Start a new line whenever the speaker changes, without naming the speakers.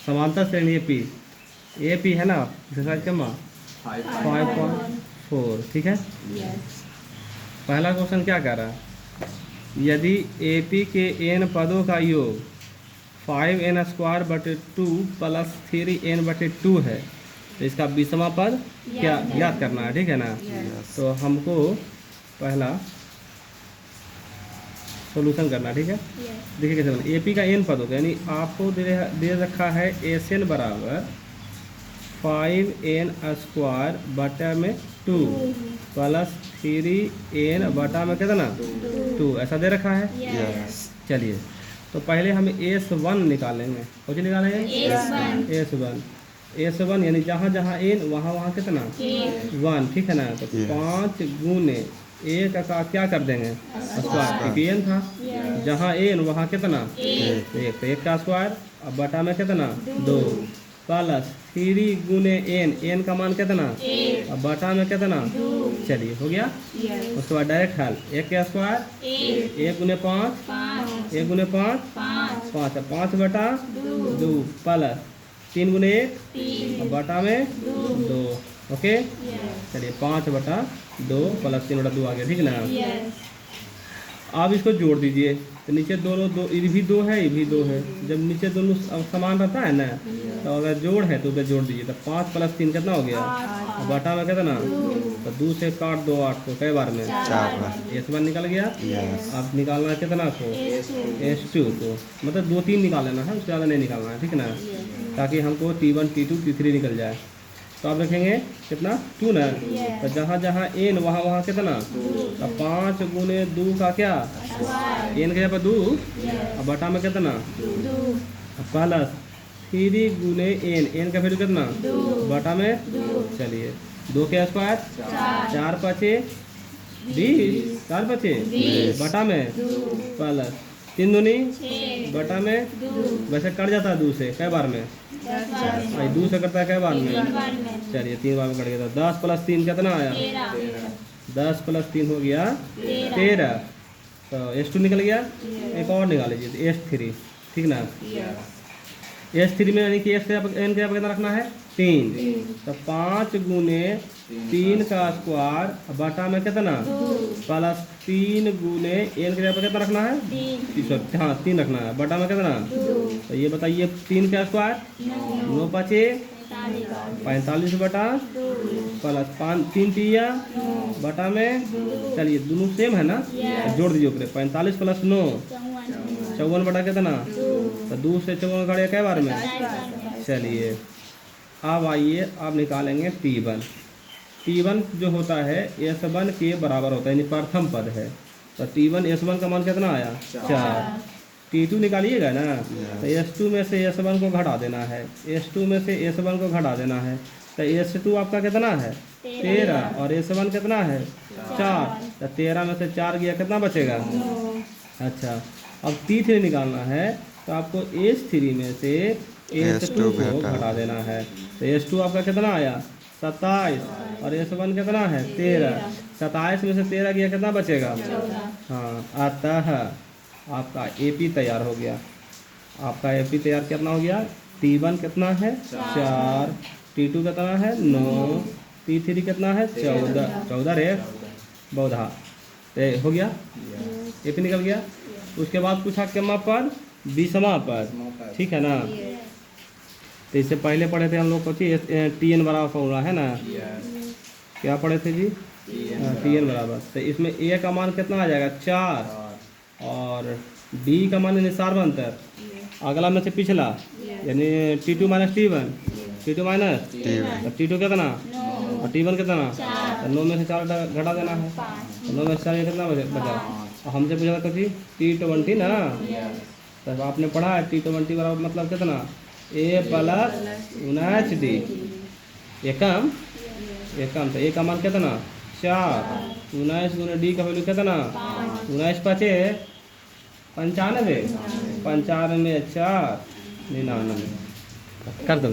समांतर श्रेणी A P है ना, एक्सरसाइज क्रम 5.4, ठीक है। पहला क्वेश्चन क्या कह रहा है, यदि ए पी के n पदों का योग 5n²/2 + 3n/2 है, तो इसका 20वां पद क्या याद करना है, ठीक है ना। तो हमको पहला सॉल्यूशन करना, ठीक है। देखिए कैसे बना, एपी का n पद होगा, यानी आपको दे रखा है SN बराबर 5n²/2 + 3n/ में कितना 2, ऐसा दे रखा है। चलिए तो पहले हम S1 निकालेंगे, कुछ निकालेंगे S1 यानी जहाँ जहाँ n वहाँ कितना 1, ठीक है ना। तो 5 गुने 1 का क्या कर देंगे स्क्वायर, n था, जहाँ n वहाँ कितना 1, तो 1 का स्क्वायर, अब बटा में कितना 2 + 3 गुने n का मान कितना, अब बटा में कितना 2। चलिए हो गया। उसके बाद डायरेक्ट हल, 1 का स्क्वायर 1 गुने 5, 1 गुने 5 5, 5 बटा 2 + 3 गुने 1, अब बटा में 2, ओके। चलिए 5 बटा 2 + 3 बटा 2 आ गया, ठीक ना। आप इसको जोड़ दीजिए, तो नीचे दोनों ये भी 2 है, ये भी 2 है। जब नीचे दोनों समान रहता है ना, तो अगर जोड़ है तो उधर जोड़ दीजिए, तो 5 + 3 कितना हो गया, बटा में कितना, तो 2 से काट दो 8 को, कई बार में 4 बार, S1 निकल गया। अब निकालना है कितना को S2 को, मतलब 2 3 निकाल लेना है, उससे ज़्यादा नहीं निकालना है, ठीक ना, ताकि हमको T1 T2 T3 निकल जाए। तो आप रखेंगे कितना 2 ना, तो जहाँ जहाँ n वहाँ कितना, तो 5 गुने 2 का क्या n के पर 2, अब बटा में कितना + 3 गुने n का फिर कितना बटा में, चलिए 2 के स्क्वायर 4 × 5 = 20, 4 × 5 बटा में + 3 दूनी बटा में, वैसे कट जाता है 2 से, कई बार में 2 से करता है, कई बार में, चलिए 3 बार में कट गया। तो 10 + 3 कितना आया 10 + 3 हो गया 13, तो S2 निकल गया। एक और निकाल लीजिए, तो S3, ठीक ना। S3 में यानी कि n का कितना रखना है 3, तो 5 गुने 3 का स्क्वायर बटा में कितना + 3 गुने n के कितना रखना है 3, हाँ 3 रखना है, बटा में कितना, तो ये बताइए 3 का स्क्वायर 9 × 5 = 45 बटा + 5 3 तिया बटा में, चलिए दोनों सेम है ना, जोड़ दीजिए ऊपर 45 + 9 54 बटा कितना, तो 2 से 54 कड़े कई बार में। चलिए अब आइए आप निकालेंगे T1 जो होता है S1 के बराबर होता है, यानी प्रथम पद है। तो T1 S1 का मान कितना आया 4, T2 निकालिएगा ना, तो S2 में से S1 को घटा देना है, S2 में से S1 को घटा देना है, तो S2 आपका कितना है 13 और S1 कितना है 4, तो 13 में से 4 गया, कितना बचेगा। अच्छा अब T3 निकालना है, तो आपको S3 में से S2 को घटा देना है, तो S2 आपका कितना आया 27 और S1 कितना है 13, 27 में से 13 गया, कितना बचेगा, हाँ। अतः आपका AP तैयार हो गया, आपका AP तैयार कितना हो गया, T1 कितना है 4, T2 कितना है 9, T3 कितना है 14 रे 14 हो गया, AP निकल गया। उसके बाद पूछा क्या पद 20वां पद, ठीक है ना। तो इससे पहले पढ़े थे हम लोग को TN बराबर फॉर्मूला है ना, क्या पढ़े थे जी TN बराबर, तो इसमें A का मान कितना आ जाएगा 4 और D का मान यानी सार्वंतर, अगला में से पिछला यानी T2 - T1, T2 - T2 कितना और T1 कितना, तो 9 में से 4 घटा देना है, तो 9 में से 4 कितना बचा, हमसे पूछा था कि T20 ना, तब आपने पढ़ा है T20 बराबर मतलब कितना A + 19D, एकम, तो A का मान कितना 4, 19 गुने D का वैल्यू कितना 19 × 5 = 95, 95 में 4 99 कर दो।